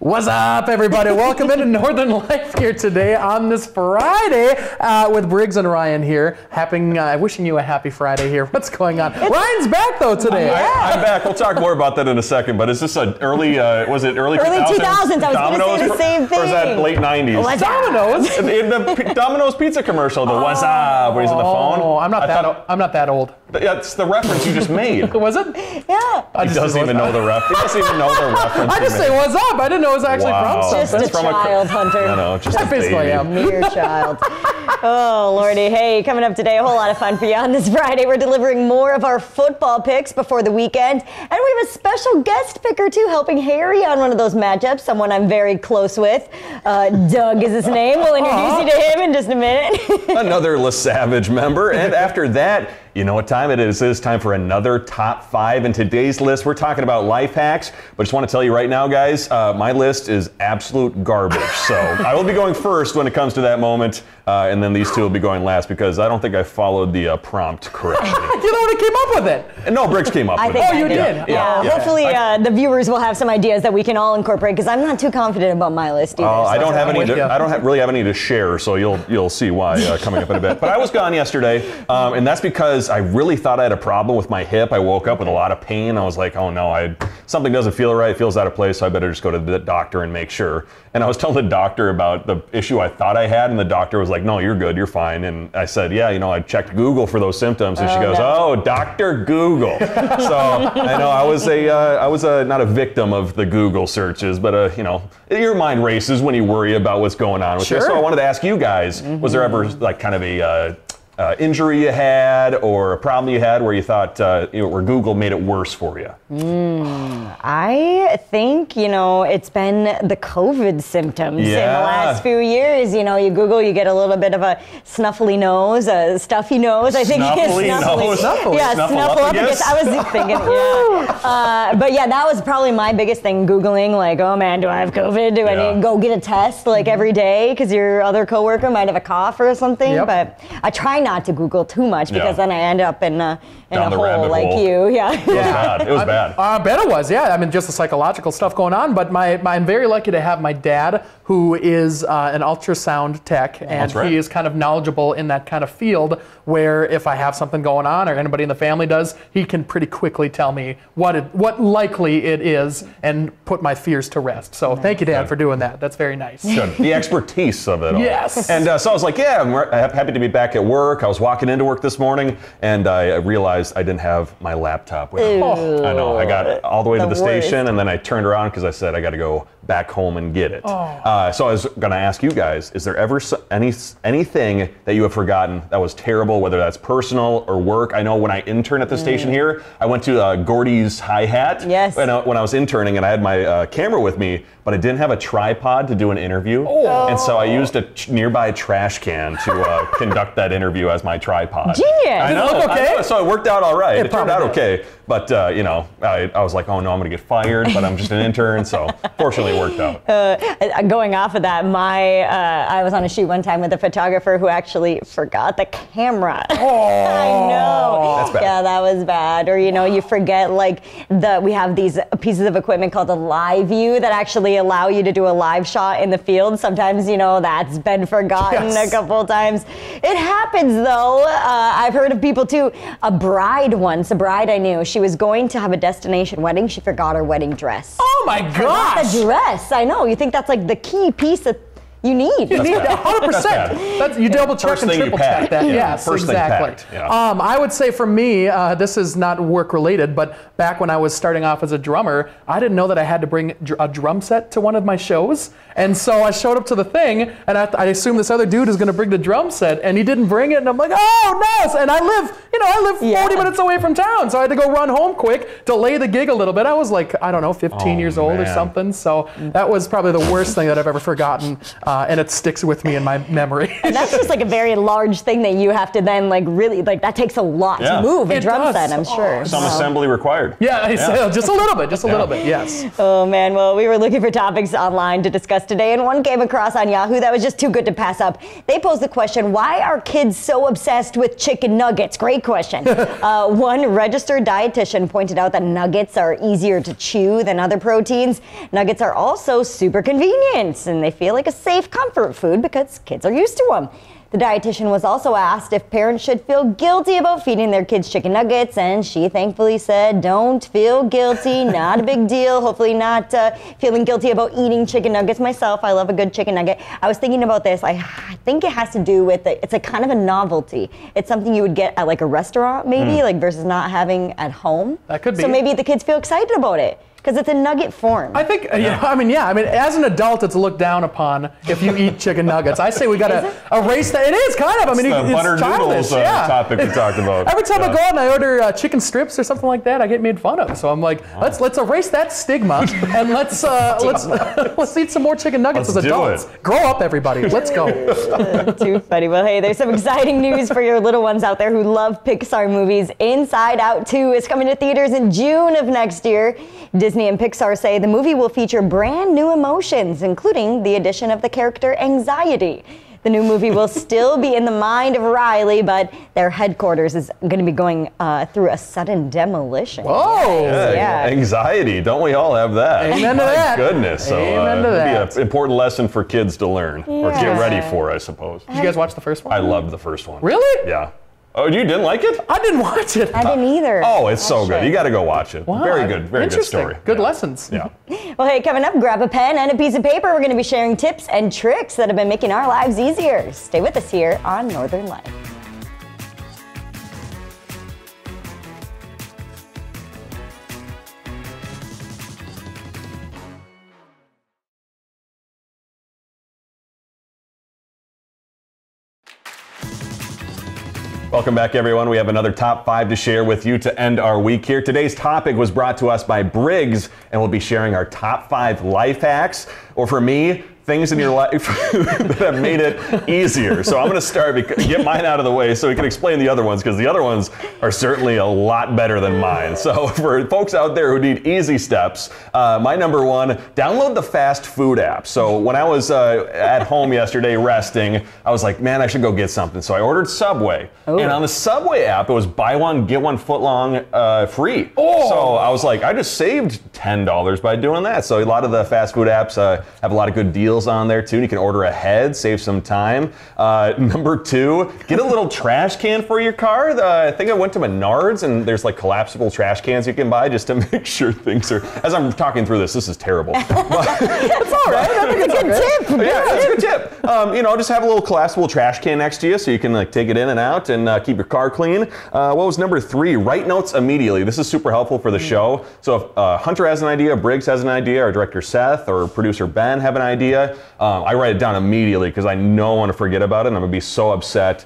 What's up, everybody? Welcome into Northern Life here today on this Friday with Briggs and Ryan here. Wishing you a happy Friday here. What's going on? Ryan's back, though, today. I'm back. We'll talk more about that in a second, but is this an early, was it early 2000s? Early 2000s. I was Domino's? going to say the same thing. Or is that late 90s? What's Domino's? In the Domino's pizza commercial, the what's up, where he's on the phone. Oh, I'm not that old. That's the reference you just made. Was it? Yeah. He doesn't even know the reference. He doesn't even know the reference. I just say what's up. I didn't know it was actually from Just something. a child, Hunter. I know, just I a basically baby. am. Mere child. Oh, Lordy. Hey, coming up today, a whole lot of fun for you on this Friday. We're delivering more of our football picks before the weekend. And we have a special guest picker, too, helping Harry on one of those matchups, someone I'm very close with. Doug is his name. We'll introduce you to him in just a minute. Another La Savage member. And after that, you know what time it is. It's time for another top 5. In today's list, we're talking about life hacks. But just want to tell you right now, guys, my list is absolute garbage. So I will be going first when it comes to that moment. And then these two will be going last because I don't think I followed the prompt correctly. You know what came up with it? No, Briggs came up with it. Oh, you did? Yeah. Hopefully the viewers will have some ideas that we can all incorporate because I'm not too confident about my list either. I don't have any. I don't with really have any to share, so you'll see why coming up in a bit. But I was gone yesterday, and that's because I really thought I had a problem with my hip. I woke up with a lot of pain. I was like, oh no, something doesn't feel right. It feels out of place. So I better just go to the doctor and make sure. And I was telling the doctor about the issue I thought I had, and the doctor was like, no, you're good, you're fine. And I said, yeah, I checked Google for those symptoms, and she goes, oh, Dr. Google. So I know I was not a victim of the Google searches, but your mind races when you worry about what's going on with you. So I wanted to ask you guys, was there ever like kind of a injury you had or a problem you had where you thought where Google made it worse for you? I think, it's been the COVID symptoms in the last few years. You Google, you get a little bit of a snuffly nose, a stuffy nose. I think Snuffly nose. Yeah, snuffleupagus. I was thinking, but yeah, that was probably my biggest thing, Googling, like, oh man, do I have COVID? Do I need to go get a test like every day because your other coworker might have a cough or something? Yep. But I try not to Google too much because then I end up in a hole like you. Yeah. It was bad. It was bad. I bet it was, yeah. I mean, just the psychological stuff going on. But I'm very lucky to have my dad, who is an ultrasound tech, and he is kind of knowledgeable in that kind of field where if I have something going on or anybody in the family does, he can pretty quickly tell me what likely it is and put my fears to rest. So thank you, Dad, for doing that. That's very nice. Good. The expertise of it all. Yes. And so I was like, I'm happy to be back at work. I was walking into work this morning, and I realized I didn't have my laptop with me. I know. I got all the way to the station, and then I turned around because I said I got to go back home and get it. So I was going to ask you guys, is there ever anything that you have forgotten that was terrible, whether that's personal or work? I know when I interned at the station here, I went to Gordy's Hi-Hat when I was interning, and I had my camera with me, but I didn't have a tripod to do an interview. And so I used a nearby trash can to conduct that interview as my tripod. Genius. I know. Okay. I know. So it worked out all right. It turned out did. okay. But, I was like, oh no, I'm going to get fired, but I'm just an intern. So fortunately it worked out. Going off of that, I was on a shoot one time with a photographer who actually forgot the camera. I know. That's bad. Yeah, that was bad. Or, you forget we have these pieces of equipment called a live view that actually allow you to do a live shot in the field. Sometimes, that's been forgotten a couple of times. It happens though. I've heard of people too. A bride I knew, she was going to have a destination wedding. She forgot her wedding dress. Oh my gosh! The dress. I know. You think that's like the key piece that you need. You need 100%. You double check and triple check that. Yes, exactly. I would say for me, this is not work related, but back when I was starting off as a drummer, I didn't know that I had to bring a drum set to one of my shows. And so I showed up to the thing, and I assumed this other dude is going to bring the drum set, and he didn't bring it. And I'm like, oh no! And I live 40 minutes away from town, so I had to go run home quick, delay the gig a little bit. I was like, I don't know, 15 years old or something. So that was probably the worst thing that I've ever forgotten and it sticks with me in my memory. And that's just like a very large thing that you have to then like really, like that takes a lot to move a drum set, I'm sure. Some assembly required. Yeah, just a little bit, yes. Oh man, well, we were looking for topics online to discuss today, and one came across on Yahoo that was just too good to pass up. They posed the question, why are kids so obsessed with chicken nuggets? Great question. One registered dietitian pointed out that nuggets are easier to chew than other proteins. Nuggets are also super convenient, and they feel like a safe comfort food because kids are used to them. The dietitian was also asked if parents should feel guilty about feeding their kids chicken nuggets, and she thankfully said, don't feel guilty, not a big deal. Hopefully not feeling guilty about eating chicken nuggets myself. I love a good chicken nugget. I was thinking about this. I think it has to do with, it's a kind of a novelty. It's something you would get at like a restaurant maybe, like versus not having at home. That could be. So maybe the kids feel excited about it. Because it's a nugget form. I think, I mean, as an adult, it's looked down upon if you eat chicken nuggets. I say we got to erase that. It is kind of. I mean, it's the butter noodles topic we talked about. Every time I go out and I order chicken strips or something like that, I get made fun of. So I'm like, let's erase that stigma and let's eat some more chicken nuggets as adults. Grow up, everybody. Let's go. Too funny. Well, hey, there's some exciting news for your little ones out there who love Pixar movies. Inside Out 2 is coming to theaters in June of next year. Disney and Pixar say the movie will feature brand new emotions, including the addition of the character anxiety. The new movie will still be in the mind of Riley, but their headquarters is going to be going through a sudden demolition. Whoa! Yeah. Anxiety. Don't we all have that? Amen to that. My goodness. So Amen to that. It'd be an important lesson for kids to learn or get ready for, I suppose. Did you guys watch the first one? I loved the first one. Really? Yeah. Oh, you didn't like it? I didn't watch it. I didn't either. Oh, it's so good. You got to go watch it. Wow. Very good. Very good story. Good lessons. Yeah. Well, hey, coming up, grab a pen and a piece of paper. We're going to be sharing tips and tricks that have been making our lives easier. Stay with us here on Northern Life. Welcome back, everyone. We have another top 5 to share with you to end our week here. Today's topic was brought to us by Briggs, and we'll be sharing our top 5 life hacks, or for me, things in your life that have made it easier. So I'm going to start, get mine out of the way so we can explain the other ones, because the other ones are certainly a lot better than mine. So for folks out there who need easy steps, my number 1, download the fast food app. So when I was at home yesterday resting, I was like, man, I should go get something. So I ordered Subway. Oh. And on the Subway app, it was buy one, get one footlong free. Oh. So I was like, I just saved $10 by doing that. So a lot of the fast food apps have a lot of good deals on there too. You can order ahead, save some time. Number 2, get a little trash can for your car. I think I went to Menards and there's like collapsible trash cans you can buy just to make sure things are. As I'm talking through this is terrible. That's all right. I think it's a good tip. Yeah, it's a good tip. Just have a little collapsible trash can next to you so you can like take it in and out and keep your car clean. What was number 3? Write notes immediately. This is super helpful for the show. So if Hunter has an idea, Briggs has an idea, our director Seth or producer Ben have an idea, I write it down immediately because I don't want to forget about it, and I'm going to be so upset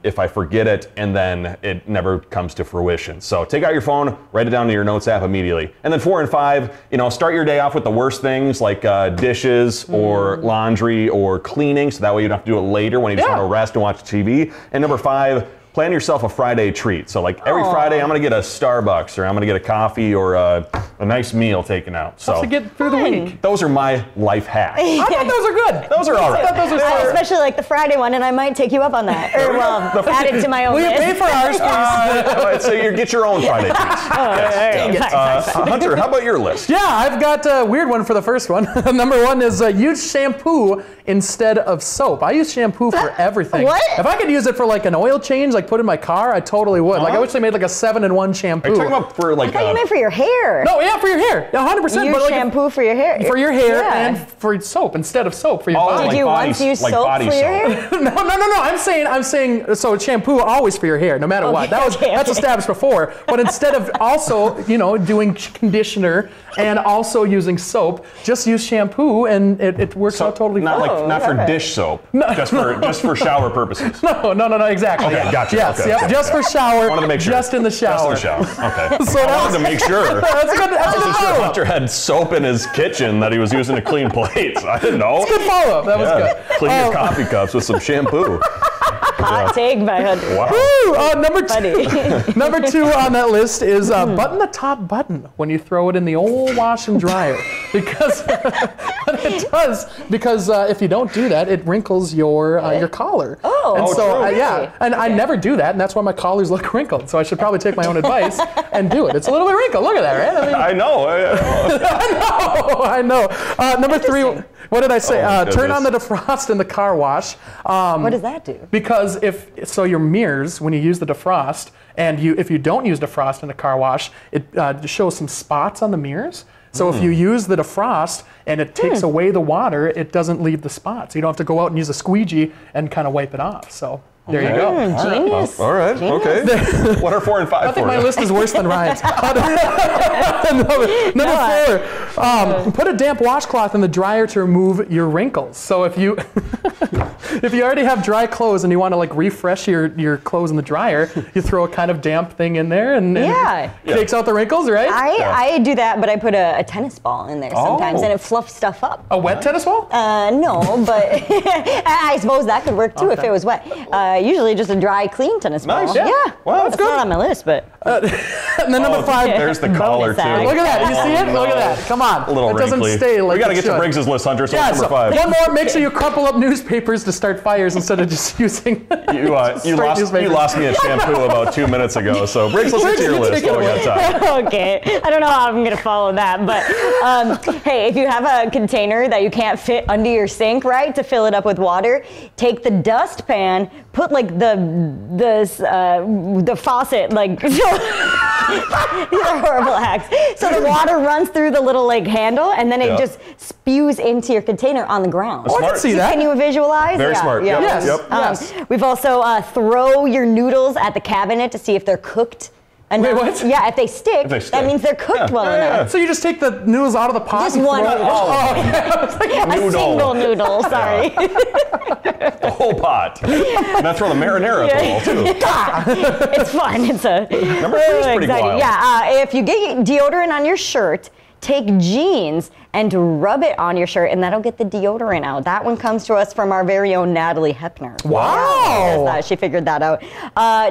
if I forget it and then it never comes to fruition. So take out your phone, write it down to your notes app immediately. And then 4 and 5, start your day off with the worst things like dishes or laundry or cleaning, so that way you don't have to do it later when you just want to rest and watch TV. And number 5, plan yourself a Friday treat. So like every Friday, I'm going to get a Starbucks or I'm going to get a coffee or a nice meal taken out. So to get through the week. Those are my life hacks. I thought those are good. Those are all right. I thought those are I especially like the Friday one, and I might take you up on that. Or add it to my own list. Will you pay for ours, please? So you get your own Friday treats. Hunter, how about your list? Yeah, I've got a weird one for the first one. Number 1 is use shampoo instead of soap. I use shampoo for everything. What? If I could use it for like an oil change, like put in my car, I totally would. Like I wish they made like a 7-in-1 shampoo. Are you talking about for like? I thought you meant for your hair. No, yeah, for your hair. 100%. You use shampoo for your hair. For your hair and for soap instead of soap for your body. Did you once use soap for your hair? No. I'm saying so shampoo always for your hair, no matter what. That's established before. But instead of also, doing conditioner and also using soap, just use shampoo and it works out totally fine. Not for dish soap. No. Just for shower purposes. No, exactly. Okay, gotcha. gotcha. Yes, okay, yep, okay, just for shower. Wanted to make sure. Just in the shower. Just in the shower. Okay. So I wanted to make sure. That's a good. I wasn't sure Hunter had soap in his kitchen that he was using to clean plates. I didn't know. Good follow-up. That was good. Clean your coffee cups with some shampoo. Hot take by Hunter. Wow. Woo, number two on that list is button the top button when you throw it in the old wash and dryer, because it does. Because if you don't do that, it wrinkles your collar. Oh, and so true. yeah, and I never do that, and that's why my collars look wrinkled. So I should probably take my own advice and do it. It's a little bit wrinkled. Look at that, right? I know. I know. Number three. What did I say? Oh, turn on the defrost in the car wash. What does that do? Because your mirrors, when you use the defrost, and if you don't use defrost in the car wash, it shows some spots on the mirrors. So if you use the defrost and it takes away the water, it doesn't leave the spots. You don't have to go out and use a squeegee and kind of wipe it off. So there you go. Genius. All right. Genius. Okay. What are 4 and 5 I think for my you? list is worse than Ryan's. Number 4, put a damp washcloth in the dryer to remove your wrinkles. So if you already have dry clothes and you want to like refresh your clothes in the dryer, you throw a kind of damp thing in there and it takes out the wrinkles, right? I do that, but I put a tennis ball in there sometimes and it fluffs stuff up. A wet tennis ball? No, but I suppose that could work too if it was wet. Usually just a dry, clean tennis ball. Nice. Yeah. Well, that's not on my list, but. And then number 5. There's the collar too. Bonus Look at that. You see it? Look at that. Come on. A little it doesn't wrinkly. stay like we got to it get to should. Briggs's list, Hunter. So Yeah, number 5. One more. Make sure you crumple up newspapers to start fires instead of just using. You lost me a shampoo about 2 minutes ago. So Briggs, let's get to your list. Oh, we got time. Okay. I don't know how I'm going to follow that, but hey, if you have a container that you can't fit under your sink, right, to fill it up with water, take the dustpan, put like the faucet, like, these are horrible hacks. So the water runs through the little like handle and then it just spews into your container on the ground. Oh, I can see that. Can you visualize? Very smart. Yeah. Yep. Yes. Yep. We've also throw your noodles at the cabinet to see if they're cooked. Wait, what? Yeah, if they stick, that means they're cooked well enough. So you just take the noodles out of the pot? Just and one. throw it- A single noodle, sorry. The whole pot. And that's where the marinara bowl too. It's fun. It's a Number 3 is pretty wild. Yeah, if you get deodorant on your shirt, take jeans and rub it on your shirt, and that'll get the deodorant out. That one comes to us from our very own Natalie Heppner. Wow. She figured that out.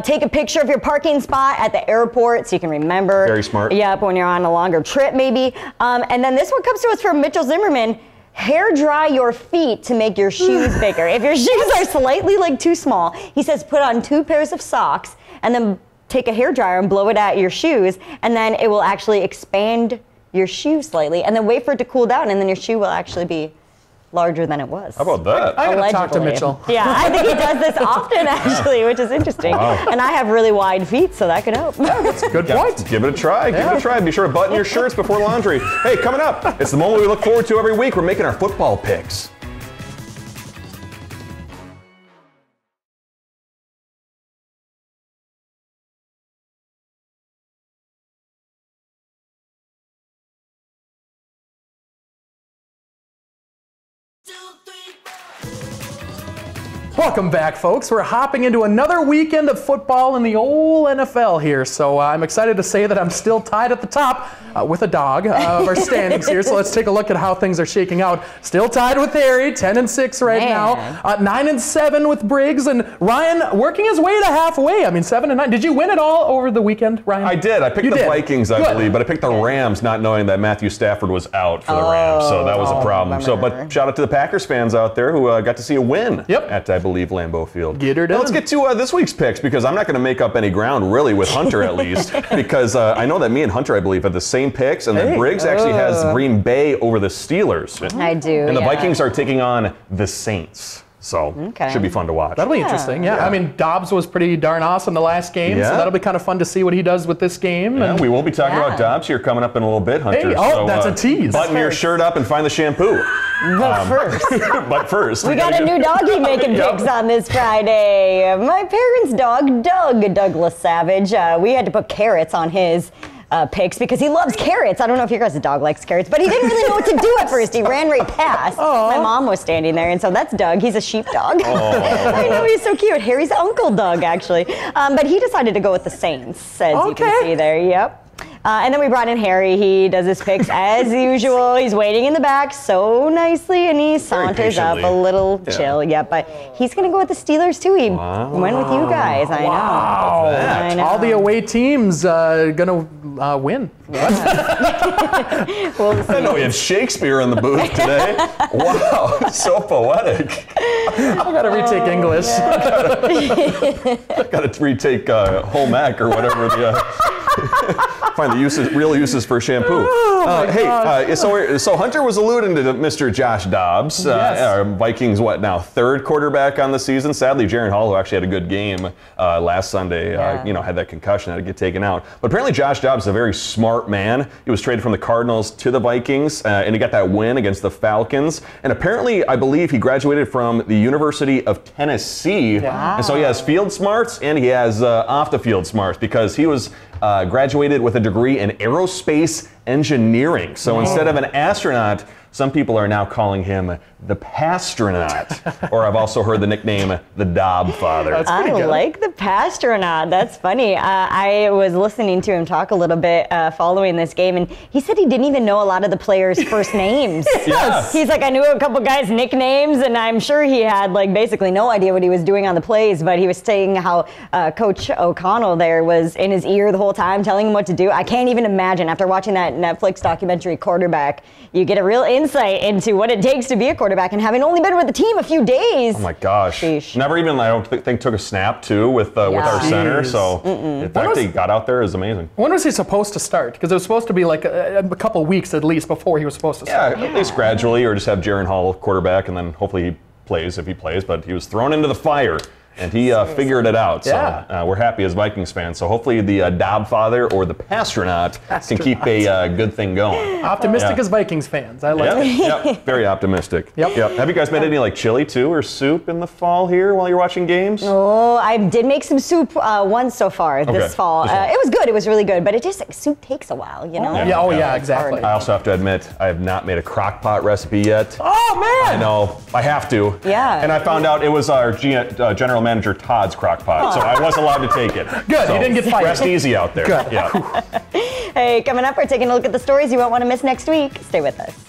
Take a picture of your parking spot at the airport so you can remember. Very smart. Yep, when you're on a longer trip maybe. And then this one comes to us from Mitchell Zimmerman. Hair dry your feet to make your shoes bigger. If your shoes are slightly like too small, he says put on 2 pairs of socks and then take a hairdryer and blow it at your shoes, and then it will actually expand your shoe slightly, and then wait for it to cool down, and then your shoe will actually be larger than it was. How about that? I gotta talk to Allegedly. Mitchell. Yeah, I think he does this often actually, which is interesting. Wow. And I have really wide feet, so that could help. Good point. Give it a try. Give it a try. Be sure to button your shirts before laundry. Hey, coming up, it's the moment we look forward to every week. We're making our football picks. Welcome back, folks. We're hopping into another weekend of football in the old NFL here. So I'm excited to say that I'm still tied at the top with a dog of our standings here. So let's take a look at how things are shaking out. Still tied with Harry, 10-6 right now. 9-7 with Briggs, and Ryan working his way to halfway. I mean, 7-9. Did you win it all over the weekend, Ryan? I did. I picked the Vikings, I believe, but I picked the Rams, not knowing that Matthew Stafford was out for the Rams. So that was a problem. So, but shout out to the Packers fans out there who got to see a win at, I believe, Lambeau Field. Get her done. Let's get to this week's picks, because I'm not going to make up any ground, really, with Hunter at least, because I know that me and Hunter, I believe, have the same picks, and then Briggs actually has Green Bay over the Steelers. I do. And the Vikings are taking on the Saints. So, should be fun to watch. That'll be interesting, yeah. I mean, Dobbs was pretty darn awesome the last game, so that'll be kind of fun to see what he does with this game. Yeah, and we will be talking about Dobbs here coming up in a little bit, Hunter. Hey, that's a tease. Button your shirt up and find the shampoo. But first. We got a new doggy making picks on this Friday. My parents' dog, Douglas Savage, we had to put carrots on his picks because he loves carrots. I don't know if your guys' dog likes carrots, but he didn't really know what to do at first. He ran right past. My mom was standing there, and so that's Doug. He's a sheepdog. I know, he's so cute. Harry's Uncle Doug, actually. But he decided to go with the Saints, as you can see there. Yep. And then we brought in Harry. He does his picks as usual. He's waiting in the back so nicely, and he saunters up a little chill. Yeah, but he's going to go with the Steelers, too. He went with you guys. I know. I know. All the away teams going to win. We'll see. I know we had Shakespeare in the booth today. Wow, so poetic. I got to retake English. Got to retake home ec or whatever the... Find the real uses for shampoo. So Hunter was alluding to Mr. Josh Dobbs. Vikings, third quarterback on the season. Sadly, Jaren Hall, who actually had a good game last Sunday, had that concussion, had to get taken out. But apparently Josh Dobbs is a very smart man. He was traded from the Cardinals to the Vikings, and he got that win against the Falcons. And apparently, I believe he graduated from the University of Tennessee. Wow. And so he has field smarts and he has off-the-field smarts because he was graduated with a degree in aerospace engineering. So instead of an astronaut, some people are now calling him the Pastronaut. Or I've also heard the nickname the Dobb Father. I like the Pastronaut. That's funny. I was listening to him talk a little bit following this game, and he said he didn't even know a lot of the players' first names. Yes. He's like, I knew a couple guys' nicknames, and I'm sure he had basically no idea what he was doing on the plays, but he was saying how Coach O'Connell there was in his ear the whole time telling him what to do. I can't even imagine, after watching that Netflix documentary Quarterback, you get a real insight into what it takes to be a quarterback, and having only been with the team a few days. Oh my gosh. Sheesh. Never even, I don't think, took a snap too with our center. So the fact that he got out there is amazing. When was he supposed to start? Because it was supposed to be like a couple weeks at least before he was supposed to start. Yeah, at least gradually, or just have Jaren Hall quarterback, and then hopefully he plays if he plays. But he was thrown into the fire. And he figured it out. So we're happy as Vikings fans. So hopefully the Dobb Father or the Pastronaut can keep a good thing going. Optimistic as Vikings fans. I like it. Yep, very optimistic. Yep. Have you guys made any chili too or soup in the fall here while you're watching games? Oh, I did make some soup once so far this fall. It was good. It was really good. But soup takes a while, you know? Yeah, exactly. I also have to admit, I have not made a crock pot recipe yet. Oh, man! I know. I have to. Yeah. And I found out it was our general manager Todd's crock pot, so I was allowed to take it. Good, so you didn't get fired. Rest easy out there. Good. Yeah. Hey, coming up, we're taking a look at the stories you won't want to miss next week. Stay with us.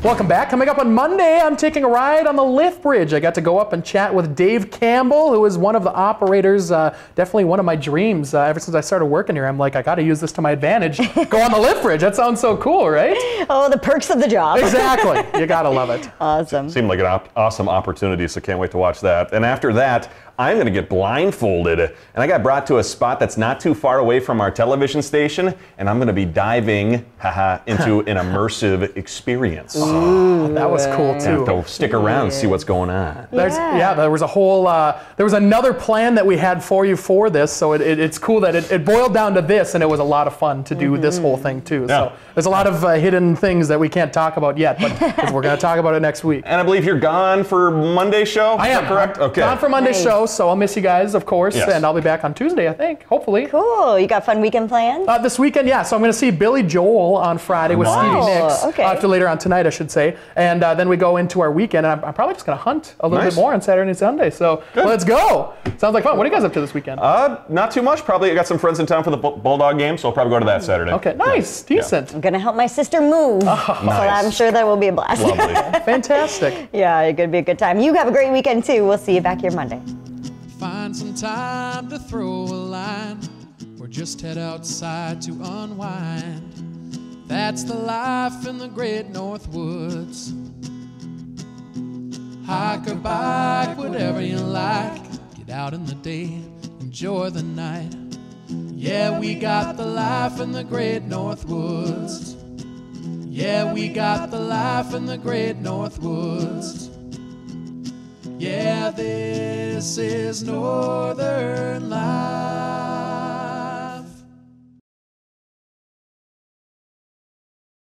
Welcome back. Coming up on Monday, I'm taking a ride on the lift bridge. I got to go up and chat with Dave Campbell, who is one of the operators, definitely one of my dreams. Ever since I started working here, I'm like, I got to use this to my advantage. Go on the lift bridge. That sounds so cool, right? Oh, the perks of the job. Exactly. You got to love it. Awesome. Seemed like an awesome opportunity, so can't wait to watch that. And after that, I'm going to get blindfolded, and I got brought to a spot that's not too far away from our television station, and I'm going to be diving into an immersive experience. Ooh, that was cool too. So stick around and see what's going on. There was a whole, there was another plan that we had for you for this, so it's cool that it boiled down to this, and it was a lot of fun to do this whole thing too. So there's a lot of hidden things that we can't talk about yet, but we're going to talk about it next week. And I believe you're gone for Monday's show? I am. Correct? Okay. Gone for Monday's show, so I'll miss you guys, of course, and I'll be back on Tuesday, I think, hopefully. Cool. You got fun weekend plans? This weekend, so I'm going to see Billy Joel on Friday with Stevie Nicks. Okay. After later on tonight, I should say. And then we go into our weekend, and I'm probably just going to hunt a little bit more on Saturday and Sunday. So let's go. Sounds like fun. What are you guys up to this weekend? Not too much. Probably I got some friends in town for the Bulldog game, so I'll probably go to that Saturday. Okay, nice. Decent. I'm going to help my sister move. So I'm sure that will be a blast. Lovely. Fantastic. Yeah, it's going to be a good time. You have a great weekend, too. We'll see you back here Monday. Find some time to throw a line, or just head outside to unwind. That's the life in the great North Woods. Hike or bike, whatever you like. Get out in the day, enjoy the night. Yeah, we got the life in the great North Woods. Yeah, we got the life in the great North Woods. Yeah, this is Northern Life.